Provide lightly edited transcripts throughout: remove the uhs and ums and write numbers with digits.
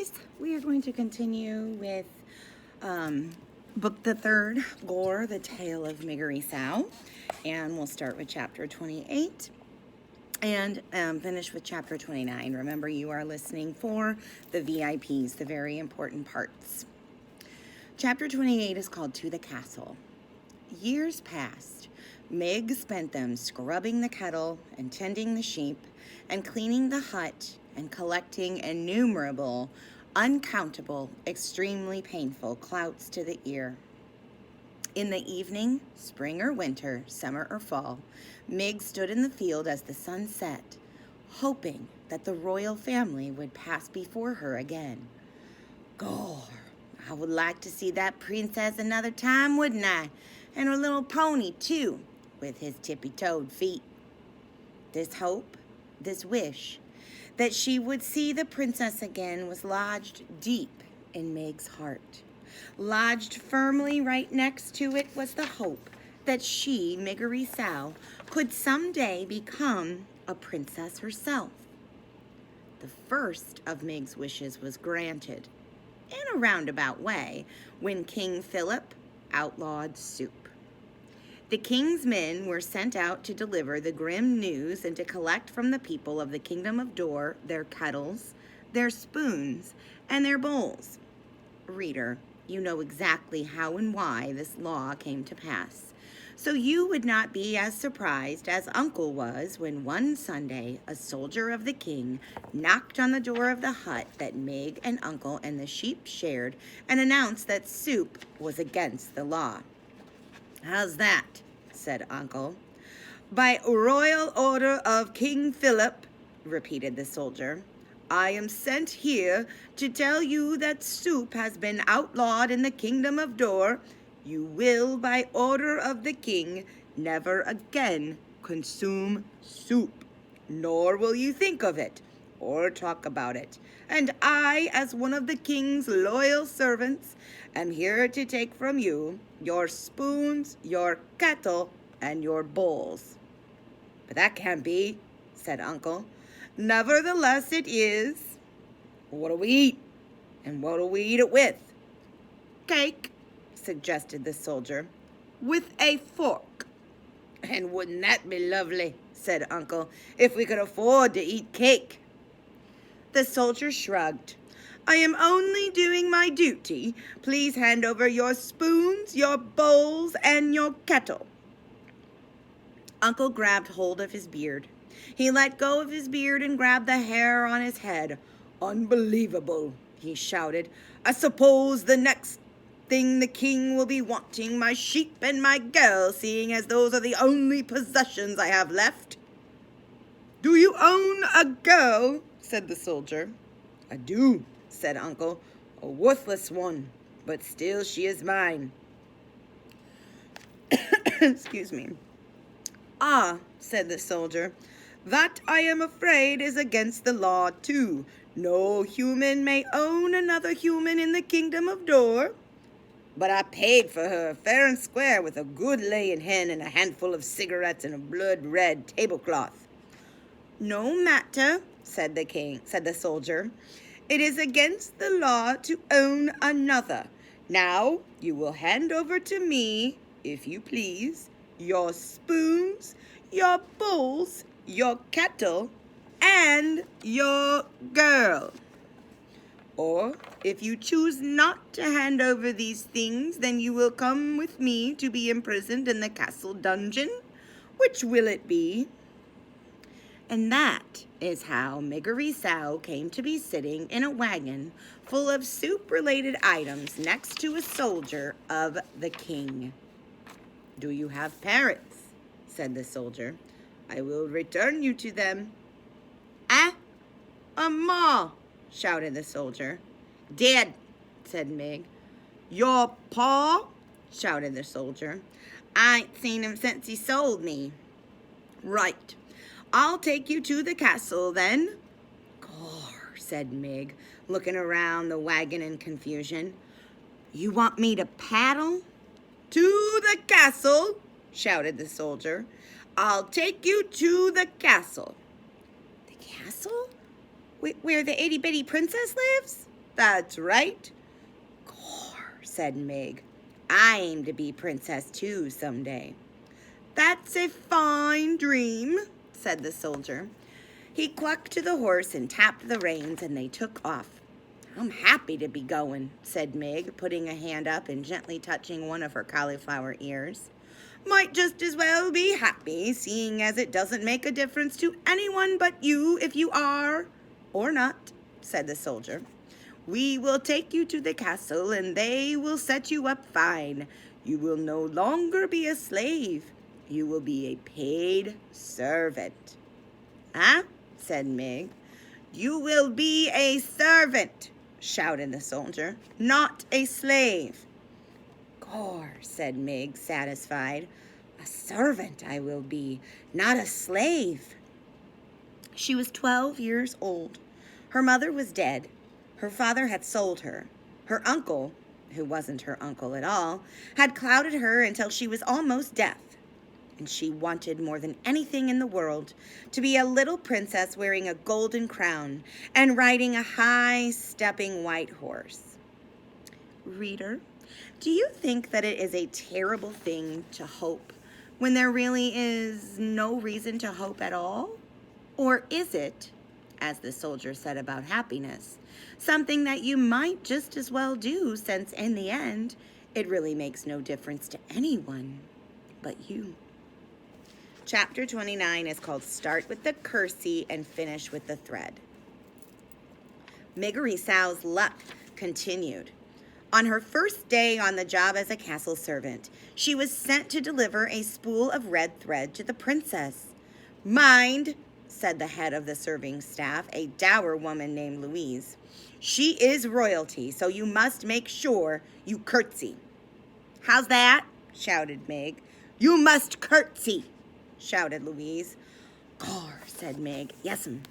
guys. We are going to continue with book the third, Gore, the Tale of Miggery Sow. And we'll start with chapter 28 and finish with chapter 29. Remember, you are listening for the VIPs, the very important parts. Chapter 28 is called To the Castle. Years passed. Mig spent them scrubbing the kettle and tending the sheep and cleaning the hut and collecting innumerable, uncountable, extremely painful clouts to the ear. In the evening, spring or winter, summer or fall, Mig stood in the field as the sun set, hoping that the royal family would pass before her again. Gore, I would like to see that princess another time, wouldn't I? And her little pony, too, with his tippy-toed feet. This hope, this wish, that she would see the princess again was lodged deep in Meg's heart. Lodged firmly right next to it was the hope that she, Miggery Sow, could someday become a princess herself. The first of Meg's wishes was granted, in a roundabout way, when King Philip outlawed soup. The king's men were sent out to deliver the grim news and to collect from the people of the kingdom of Dor their kettles, their spoons, and their bowls. Reader, you know exactly how and why this law came to pass, so you would not be as surprised as Uncle was when one Sunday a soldier of the king knocked on the door of the hut that Meg and Uncle and the sheep shared and announced that soup was against the law. "How's that?" said Uncle. "By royal order of King Philip," repeated the soldier, "I am sent here to tell you that soup has been outlawed in the kingdom of Dor. You will, by order of the king, never again consume soup, nor will you think of it or talk about it. And I, as one of the king's loyal servants, am here to take from you your spoons, your kettle, and your bowls." "But that can't be," said Uncle. "Nevertheless it is." "What'll we eat? And what'll we eat it with?" "Cake," suggested the soldier, "with a fork." "And wouldn't that be lovely," said Uncle, "if we could afford to eat cake?" The soldier shrugged. "I am only doing my duty. Please hand over your spoons, your bowls, and your kettle." Uncle grabbed hold of his beard. He let go of his beard and grabbed the hair on his head. "Unbelievable," he shouted. "I suppose the next thing the king will be wanting my sheep and my girl, seeing as those are the only possessions I have left." "Do you own a girl?" said the soldier. "I do," said Uncle. "A worthless one, but still she is mine." Excuse me. "Ah," said the soldier, "that I am afraid is against the law too. No human may own another human in the kingdom of Dor." "But I paid for her fair and square with a good laying hen and a handful of cigarettes and a blood-red tablecloth." "No matter," said the soldier. "It is against the law to own another. Now you will hand over to me, if you please, your spoons, your bowls, your kettle, and your girl. Or, if you choose not to hand over these things, then you will come with me to be imprisoned in the castle dungeon. Which will it be?" And that is how Miggery Sow came to be sitting in a wagon full of soup-related items next to a soldier of the king. "Do you have parrots?" said the soldier. "I will return you to them." "Ah, a ma!" shouted the soldier. "Dead," said Mig. "Your pa?" shouted the soldier. "I ain't seen him since he sold me." "Right. I'll take you to the castle, then." "Gore," said Mig, looking around the wagon in confusion. "You want me to paddle?" "To the castle," shouted the soldier. "I'll take you to the castle." "The castle? Where the itty-bitty princess lives?" That's right. Gore, said Mig. I aim to be princess too someday. That's a fine dream, said the soldier. He clucked to the horse and tapped the reins, and they took off. I'm happy to be going, said Mig, putting a hand up and gently touching one of her cauliflower ears. Might just as well be happy, seeing as it doesn't make a difference to anyone but you if you are or not, said the soldier. We will take you to the castle, and they will set you up fine. You will no longer be a slave. You will be a paid servant. Huh? Said Mig. You will be a servant, shouted the soldier, not a slave. Gore, said Mig, satisfied. A servant I will be, not a slave. She was 12 years old. Her mother was dead. Her father had sold her. Her uncle, who wasn't her uncle at all, had clouded her until she was almost deaf. And she wanted more than anything in the world to be a little princess wearing a golden crown and riding a high-stepping white horse. Reader, do you think that it is a terrible thing to hope when there really is no reason to hope at all? Or is it, as the soldier said about happiness, something that you might just as well do, since in the end, it really makes no difference to anyone but you? Chapter 29 is called Start with the Kersey and Finish with the Thread. Miggery Sow's luck continued. On her first day on the job as a castle servant, she was sent to deliver a spool of red thread to the princess. Mind, said the head of the serving staff, a dour woman named Louise. She is royalty, so you must make sure you curtsy. How's that? Shouted Meg. You must curtsy, shouted Louise. Gore, said Meg. Yes'm.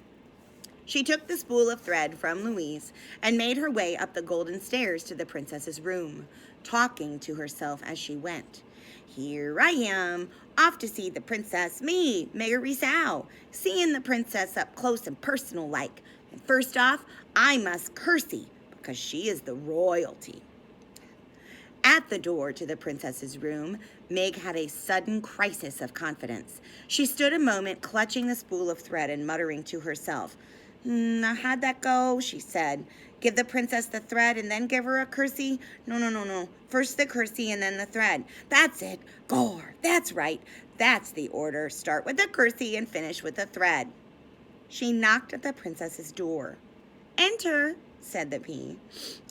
She took the spool of thread from Louise and made her way up the golden stairs to the princess's room, talking to herself as she went. Here I am, off to see the princess, me, Miggery Sow, seeing the princess up close and personal like. And first off, I must curtsy, because she is the royalty. At the door to the princess's room, Meg had a sudden crisis of confidence. She stood a moment clutching the spool of thread and muttering to herself. Now, how'd that go? She said. Give the princess the thread and then give her a kersey? No. First the kersey and then the thread. That's it. Gore. That's right. That's the order. Start with the kersey and finish with the thread. She knocked at the princess's door. Enter, said the pea.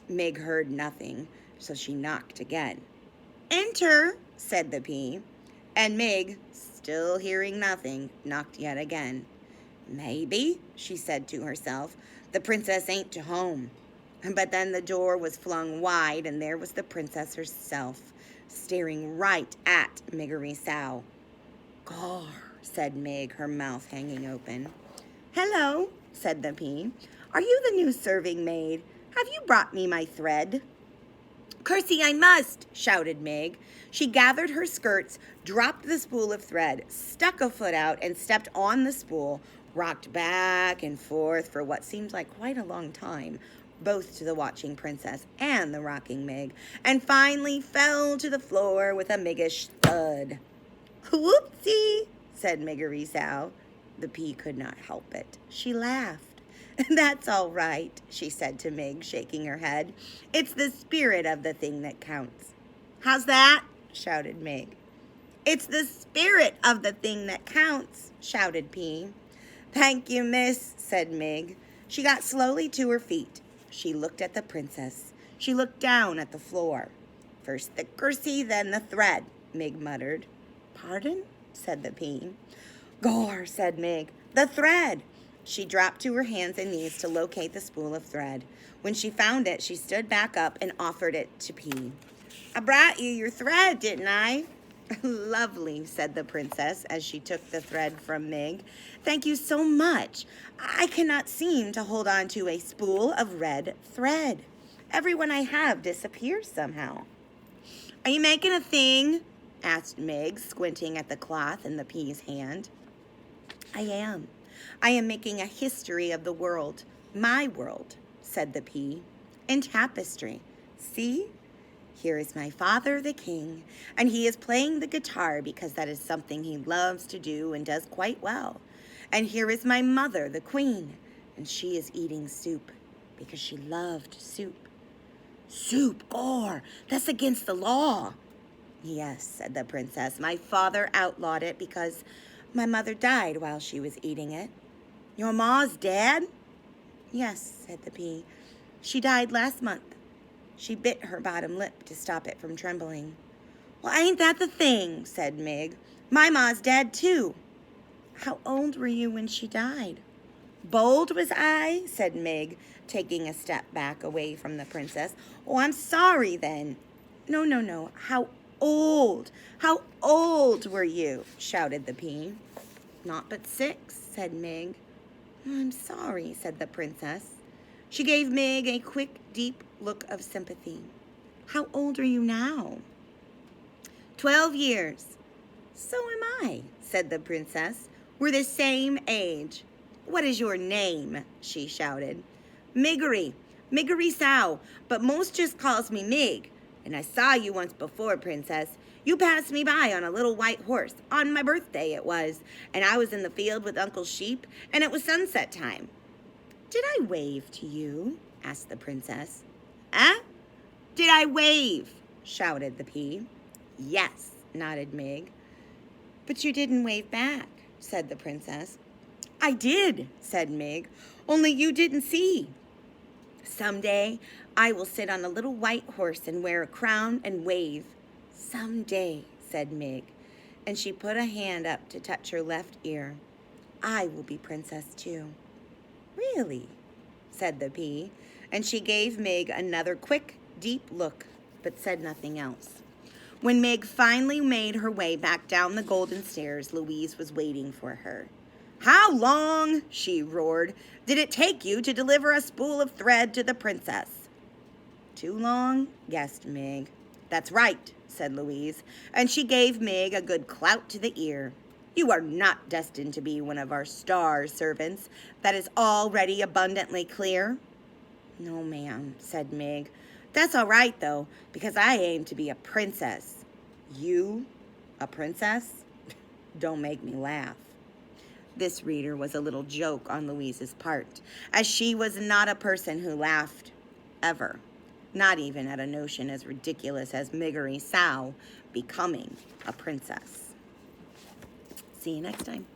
Meg heard nothing, so she knocked again. Enter, said the pea. And Meg, still hearing nothing, knocked yet again. Maybe, she said to herself, the princess ain't to home. But then the door was flung wide, and there was the princess herself, staring right at Miggery Sow. Gore, said Meg, her mouth hanging open. Hello, said the pea. Are you the new serving maid? Have you brought me my thread? Kersey, I must, shouted Meg. She gathered her skirts, dropped the spool of thread, stuck a foot out, and stepped on the spool, rocked back and forth for what seemed like quite a long time, both to the watching princess and the rocking Meg, and finally fell to the floor with a Miggish thud. Whoopsie, said Miggery Sow. The pea could not help it. She laughed. That's all right, she said to Meg, shaking her head. It's the spirit of the thing that counts. How's that? Shouted Meg. It's the spirit of the thing that counts, shouted Pea. Thank you, miss, said Meg. She got slowly to her feet. She looked at the princess. She looked down at the floor. First the kersey, then the thread, Meg muttered. Pardon? Said the pea. Gore, said Meg. The thread. She dropped to her hands and knees to locate the spool of thread. When she found it, she stood back up and offered it to Pea. I brought you your thread, didn't I? Lovely, said the princess as she took the thread from Meg. Thank you so much. I cannot seem to hold on to a spool of red thread. Every one I have disappears somehow. Are you making a thing? Asked Meg, squinting at the cloth in the pea's hand. I am making a history of the world, my world, said the pea. in tapestry. See? Here is my father, the king, and he is playing the guitar because that is something he loves to do and does quite well. And here is my mother, the queen, and she is eating soup because she loved soup. Soup, Gore, that's against the law. Yes, said the princess. My father outlawed it because my mother died while she was eating it. Your ma's dead? Yes, said the pea. She died last month. She bit her bottom lip to stop it from trembling. Well, ain't that the thing, said Mig. My ma's dead, too. How old were you when she died? Bold was I, said Mig, taking a step back away from the princess. Oh, I'm sorry, then. No. How old were you? Shouted the pea. Not but 6, said Mig. I'm sorry, said the princess. She gave Mig a quick, deep look of sympathy. How old are you now? 12 years. So am I, said the princess. We're the same age. What is your name? She shouted. Miggery Sow, but most just calls me Mig. And I saw you once before, princess. You passed me by on a little white horse. On my birthday it was. And I was in the field with Uncle Sheep, and it was sunset time. Did I wave to you? Asked the princess. Did I wave? Shouted the pea. Yes, nodded Mig. But you didn't wave back, said the princess. I did, said Mig, only you didn't see. Someday I will sit on a little white horse and wear a crown and wave. Someday, said Mig, and she put a hand up to touch her left ear. I will be princess too. Really, said the pea, and she gave Mig another quick, deep look, but said nothing else. When Mig finally made her way back down the golden stairs, Louise was waiting for her. How long, she roared, did it take you to deliver a spool of thread to the princess? Too long, guessed Mig. That's right, said Louise, and she gave Mig a good clout to the ear. You are not destined to be one of our star servants. That is already abundantly clear. No, ma'am, said Mig. That's all right, though, because I aim to be a princess. You, a princess? Don't make me laugh. This reader was a little joke on Louise's part, as she was not a person who laughed, ever. Not even at a notion as ridiculous as Miggery Sow becoming a princess. See you next time.